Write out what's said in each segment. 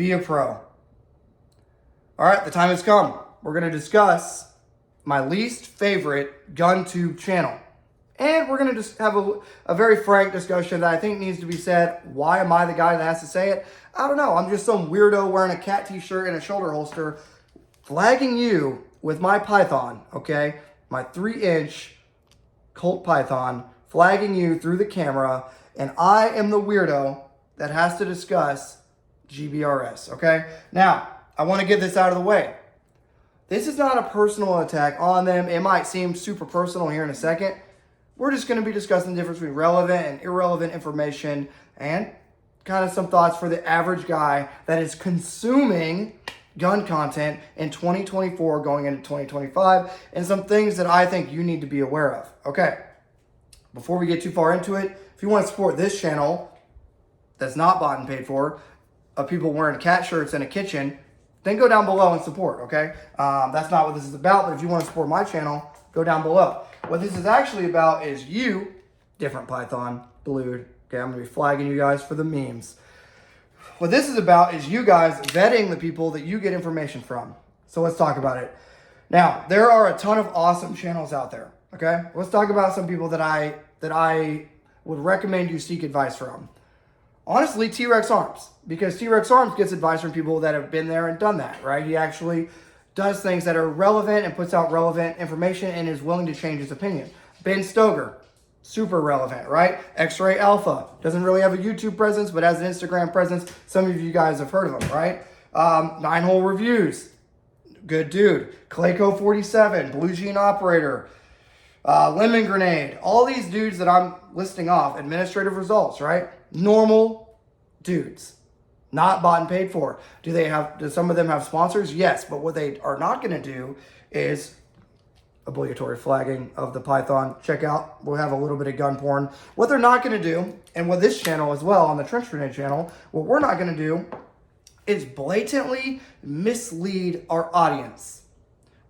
be a pro. All right, the time has come. We're going to discuss my least favorite Guntube channel. And we're going to just have a very frank discussion that I think needs to be said. Why am I the guy that has to say it? I don't know. I'm just some weirdo wearing a cat t-shirt and a shoulder holster, flagging you with my python, okay? My 3-inch Colt python, flagging you through the camera, and I am the weirdo that has to discuss GBRS, okay? Now, I want to get this out of the way. This is not a personal attack on them. It might seem super personal here in a second. We're just going to be discussing the difference between relevant and irrelevant information and kind of some thoughts for the average guy that is consuming gun content in 2024 going into 2025 and some things that I think you need to be aware of. Okay, before we get too far into it, if you want to support this channel that's not bought and paid for, of people wearing cat shirts in a kitchen, then go down below and support, okay? That's not what this is about, but if you want to support my channel, go down below. What this is actually about is you, different python, blued, okay? I'm going to be flagging you guys for the memes. What this is about is you guys vetting the people that you get information from. So let's talk about it. Now, there are a ton of awesome channels out there, okay? Let's talk about some people that I would recommend you seek advice from. Honestly, T-Rex Arms, because T-Rex Arms gets advice from people that have been there and done that, right? He actually does things that are relevant and puts out relevant information and is willing to change his opinion. Ben Stoger, super relevant, right? X-Ray Alpha, doesn't really have a YouTube presence, but has an Instagram presence. Some of you guys have heard of him, right? 9-Hole Reviews, good dude. Clayco 47, Blue Jean Operator, Lemon Grenade, all these dudes that I'm listing off, administrative results, right? Normal dudes, not bought and paid for. Do some of them have sponsors? Yes, but what they are not going to do is obligatory flagging of the python. Check out, we'll have a little bit of gun porn. What they're not going to do, and with this channel as well, on the Trench Grenade channel, what we're not going to do is blatantly mislead our audience.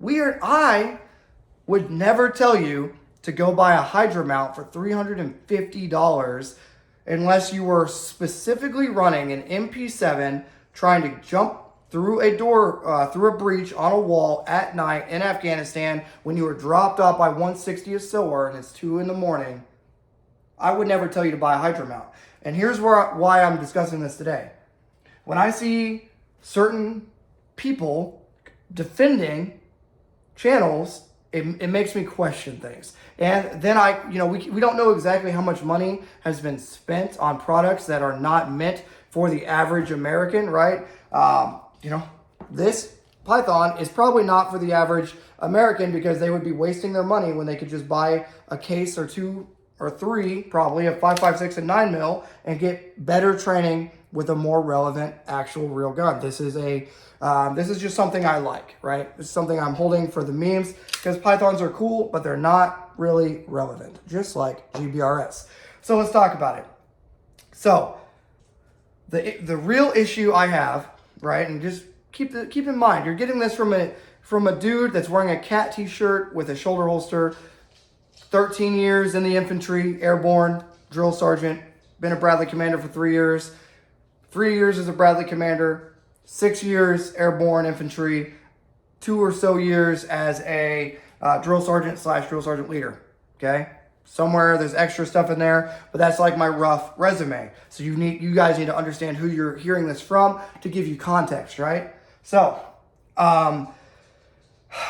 I would never tell you to go buy a Hydra mount for $350 unless you were specifically running an MP7 trying to jump through a door, through a breach on a wall at night in Afghanistan when you were dropped off by 160th SOAR and it's 2 in the morning. I would never tell you to buy a Hydra mount. And here's why I'm discussing this today. When I see certain people defending channels, it makes me question things. And then we don't know exactly how much money has been spent on products that are not meant for the average American, right? This python is probably not for the average American because they would be wasting their money when they could just buy a case or 2 or 3, probably, of 5.56 and 9mm and get better training with a more relevant actual real gun. This is just something I like, right? It's something I'm holding for the memes because pythons are cool, but they're not really relevant, just like GBRS. So let's talk about it. So the real issue I have, right, and just keep in mind, you're getting this from a dude that's wearing a cat t-shirt with a shoulder holster, 13 years in the infantry, airborne, drill sergeant, been a Bradley commander for 3 years, 3 years as a Bradley commander, 6 years airborne infantry, 2 or so years as a drill sergeant / drill sergeant leader, okay? Somewhere there's extra stuff in there, but that's like my rough resume. So you guys need to understand who you're hearing this from to give you context, right? So,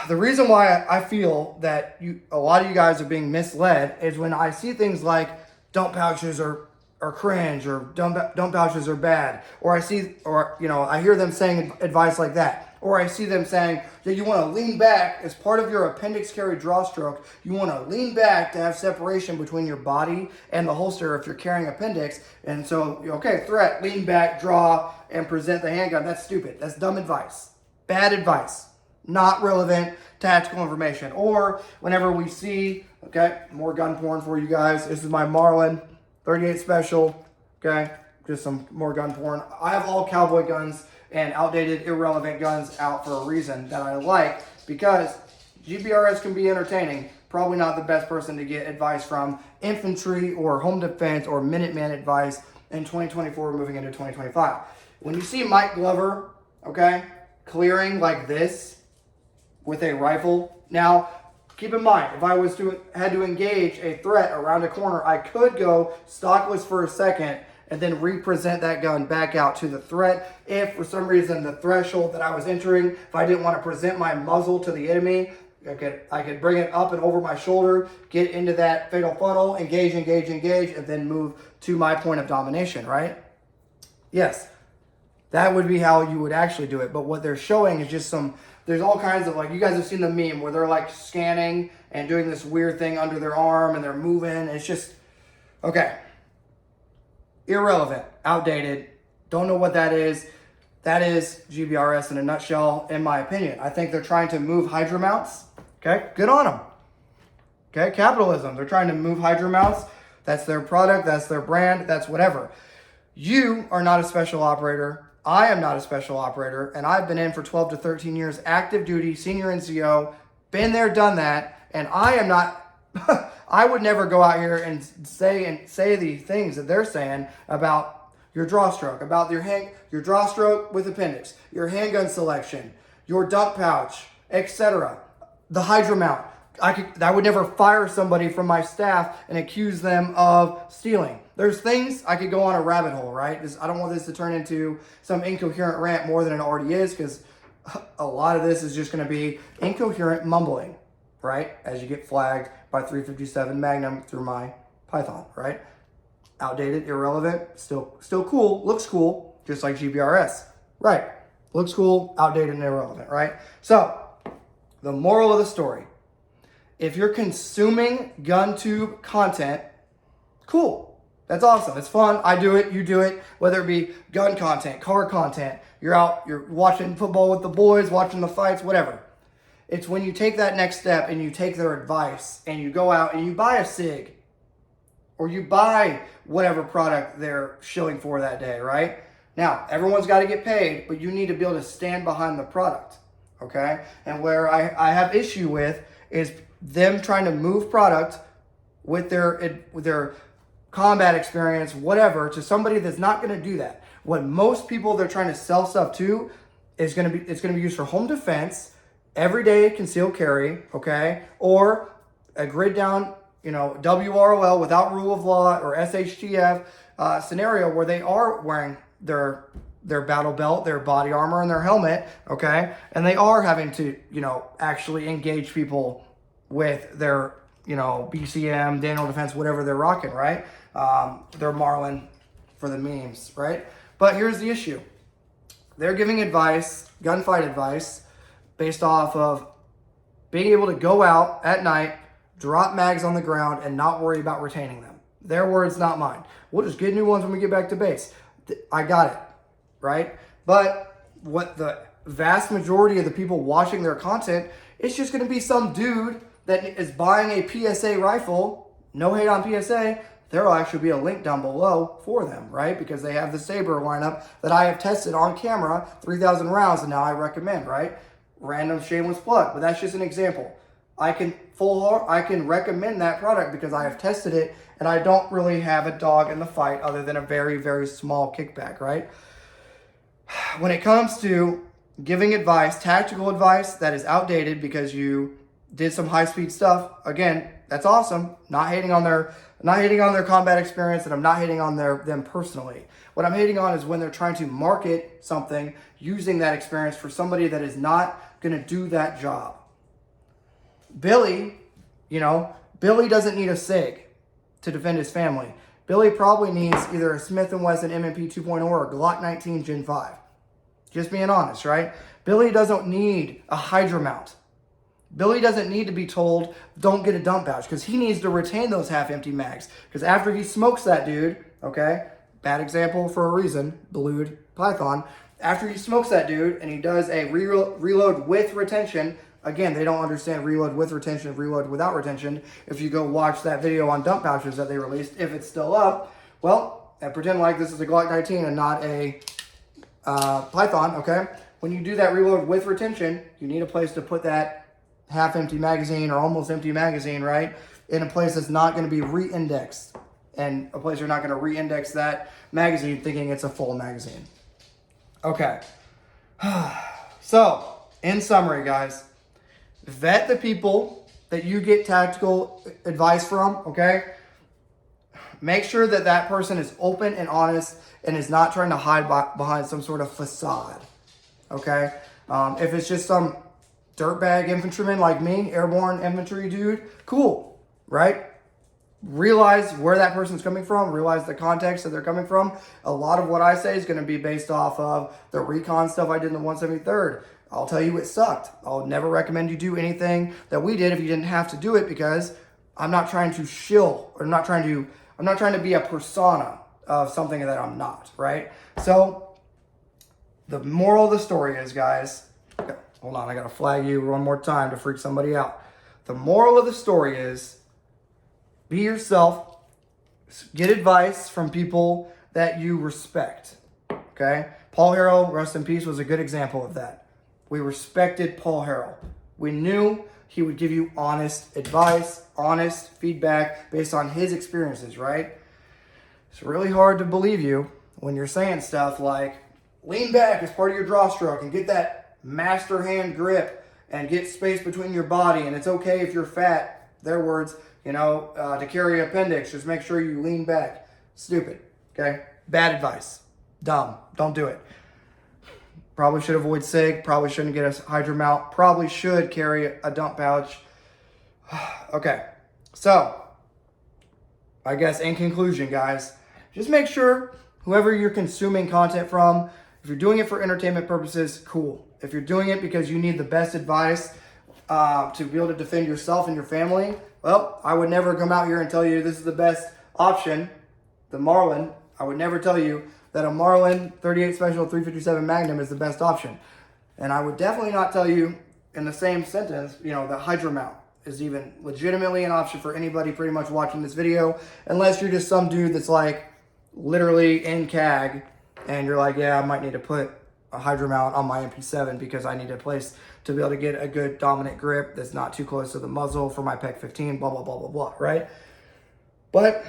the reason why I feel that a lot of you guys are being misled is when I see things like dump pouches are cringe or dump pouches are bad, or I hear them saying advice like that. Or I see them saying that you want to lean back as part of your appendix carry draw stroke. You want to lean back to have separation between your body and the holster if you're carrying appendix. And so, okay, threat, lean back, draw, and present the handgun. That's stupid. That's dumb advice. Bad advice. Not relevant tactical information. Or whenever we see, okay, more gun porn for you guys. This is my Marlin 38 Special, okay? Just some more gun porn. I have all cowboy guns and outdated, irrelevant guns out for a reason that I like, because GBRS can be entertaining. Probably not the best person to get advice from, infantry or home defense or Minuteman advice in 2024 moving into 2025. When you see Mike Glover, okay, clearing like this with a rifle, now keep in mind, if I was had to engage a threat around a corner, I could go stockless for a second and then represent that gun back out to the threat. If for some reason the threshold that I was entering, if I didn't want to present my muzzle to the enemy, I could bring it up and over my shoulder, get into that fatal funnel, engage, and then move to my point of domination, right? Yes, that would be how you would actually do it. But what they're showing is just there's all kinds of, like, you guys have seen the meme where they're like scanning and doing this weird thing under their arm and they're moving. It's just, okay. Irrelevant, outdated, don't know what that is. That is GBRS in a nutshell, in my opinion. I think they're trying to move Hydra mounts. Okay, good on them. Okay, capitalism. They're trying to move Hydra mounts. That's their product, that's their brand, that's whatever. You are not a special operator. I am not a special operator, and I've been in for 12 to 13 years, active duty, senior NCO, been there, done that, and I am not... I would never go out here and say the things that they're saying about your draw stroke, about your draw stroke with appendix, your handgun selection, your dump pouch, etc. The Hydra mount. I would never fire somebody from my staff and accuse them of stealing. There's things I could go on a rabbit hole, right? I don't want this to turn into some incoherent rant more than it already is, because a lot of this is just going to be incoherent mumbling, right? As you get flagged by 357 Magnum through my Python, right? Outdated, irrelevant, still cool, looks cool, just like GBRS, right? Looks cool, outdated, and irrelevant, right? So, the moral of the story, if you're consuming Guntube content, cool. That's awesome. It's fun. I do it. You do it. Whether it be gun content, car content, you're watching football with the boys, watching the fights, whatever. It's when you take that next step and you take their advice and you go out and you buy a SIG or you buy whatever product they're shilling for that day, right? Now, everyone's got to get paid, but you need to be able to stand behind the product, okay? And where I have issue with is them trying to move product with their combat experience, whatever, to somebody that's not going to do that. What most people they're trying to sell stuff to is going to be used for home defense, everyday concealed carry, okay, or a grid down, WROL without rule of law or SHTF scenario where they are wearing their battle belt, their body armor, and their helmet, okay, and they are having to, actually engage people with their, BCM, Daniel Defense, whatever they're rocking, right? They're Marlin for the memes, right? But here's the issue. They're giving advice, gunfight advice, based off of being able to go out at night, drop mags on the ground, and not worry about retaining them. Their words, not mine. We'll just get new ones when we get back to base. I got it, right? But what the vast majority of the people watching their content, it's just going to be some dude that is buying a PSA rifle. No hate on PSA. There will actually be a link down below for them, right? Because they have the Saber lineup that I have tested on camera, 3,000 rounds, and now I recommend, right? Random shameless plug, but that's just an example. I can recommend that product because I have tested it and I don't really have a dog in the fight other than a very, very small kickback, right? When it comes to giving advice, tactical advice that is outdated because you did some high-speed stuff, again, that's awesome. Not hating on their combat experience, and I'm not hating on them personally. What I'm hating on is when they're trying to market something using that experience for somebody that is not going to do that job. Billy doesn't need a SIG to defend his family. Billy probably needs either a Smith & Wesson M&P 2.0 or a Glock 19 Gen 5. Just being honest, right? Billy doesn't need a Hydra mount. Billy doesn't need to be told, don't get a dump pouch, because he needs to retain those half-empty mags. Because after he smokes that dude, okay, bad example for a reason, blued Python, after he smokes that dude and he does a reload with retention, again, they don't understand reload with retention, reload without retention. If you go watch that video on dump pouches that they released, if it's still up, well, and pretend like this is a Glock 19 and not a Python, okay? When you do that reload with retention, you need a place to put that half-empty magazine or almost empty magazine, right? In a place that's not going to be re-indexed, and a place you're not going to re-index that magazine thinking it's a full magazine. Okay. So, in summary, guys, vet the people that you get tactical advice from, okay? Make sure that that person is open and honest and is not trying to hide behind some sort of facade, okay? If it's just some dirtbag infantryman like me, airborne infantry dude, cool, right? Realize where that person's coming from, realize the context that they're coming from. A lot of what I say is going to be based off of the recon stuff I did in the 173rd. I'll tell you it sucked. I'll never recommend you do anything that we did if you didn't have to do it, because I'm not trying to shill, or I'm not trying to be a persona of something that I'm not, right? So the moral of the story is, guys, hold on, I got to flag you one more time to freak somebody out. The moral of the story is, be yourself, get advice from people that you respect, okay? Paul Harrell, rest in peace, was a good example of that. We respected Paul Harrell. We knew he would give you honest advice, honest feedback based on his experiences, right? It's really hard to believe you when you're saying stuff like, lean back as part of your draw stroke and get that master hand grip and get space between your body, and it's okay if you're fat, their words, to carry appendix, just make sure you lean back. Stupid, okay? Bad advice. Dumb. Don't do it. Probably should avoid SIG. Probably shouldn't get a hydro mount. Probably should carry a dump pouch. Okay, so I guess in conclusion, guys, just make sure whoever you're consuming content from, if you're doing it for entertainment purposes, cool. If you're doing it because you need the best advice to be able to defend yourself and your family, well, I would never come out here and tell you this is the best option, the Marlin. I would never tell you that a Marlin 38 Special 357 Magnum is the best option. And I would definitely not tell you in the same sentence, the Hydro Mount is even legitimately an option for anybody pretty much watching this video, unless you're just some dude that's like literally in CAG and you're like, yeah, I might need to put a Hydro Mount on my MP7 because I need a place to be able to get a good dominant grip that's not too close to the muzzle for my PEC 15, blah, blah, blah, blah, blah, right? But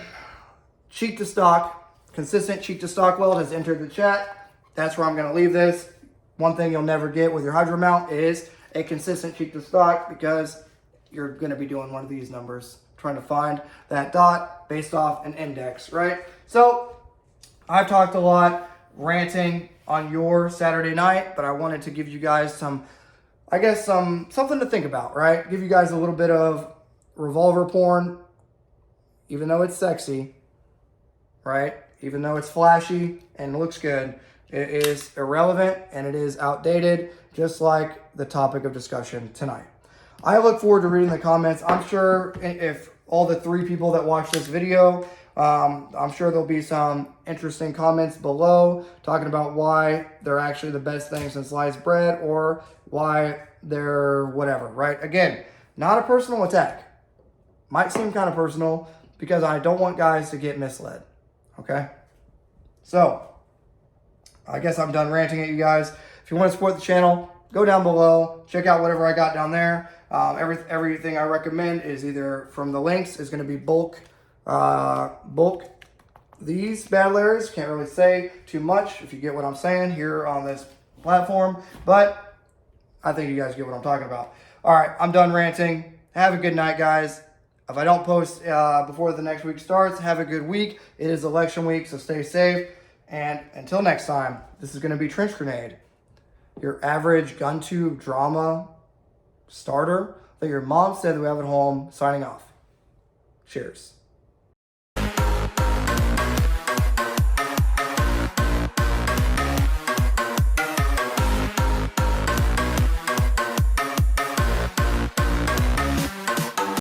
cheek to stock, consistent cheek to stock weld has entered the chat. That's where I'm going to leave this. One thing you'll never get with your Hydro Mount is a consistent cheek to stock, because you're going to be doing one of these numbers, trying to find that dot based off an index, right? So I've talked a lot, ranting on your Saturday night, but I wanted to give you guys something to think about, right? Give you guys a little bit of revolver porn, even though it's sexy, right? Even though it's flashy and looks good, it is irrelevant and it is outdated, just like the topic of discussion tonight. I look forward to reading the comments. I'm sure if all the 3 people that watch this video, I'm sure there'll be some interesting comments below talking about why they're actually the best thing since sliced bread, or why they're whatever, right? Again, not a personal attack. Might seem kind of personal because I don't want guys to get misled, okay? So, I guess I'm done ranting at you guys. If you want to support the channel, go down below. Check out whatever I got down there. Everything I recommend is either from the links is going to be bulk. These battle areas, can't really say too much if you get what I'm saying here on this platform, but I think you guys get what I'm talking about. All right, I'm done ranting. Have a good night, guys. If I don't post before the next week starts, have a good week. It is election week, so stay safe. And until next time, this is going to be Trench Grenade, your average Guntube drama starter that your mom said that we have at home, signing off. Cheers.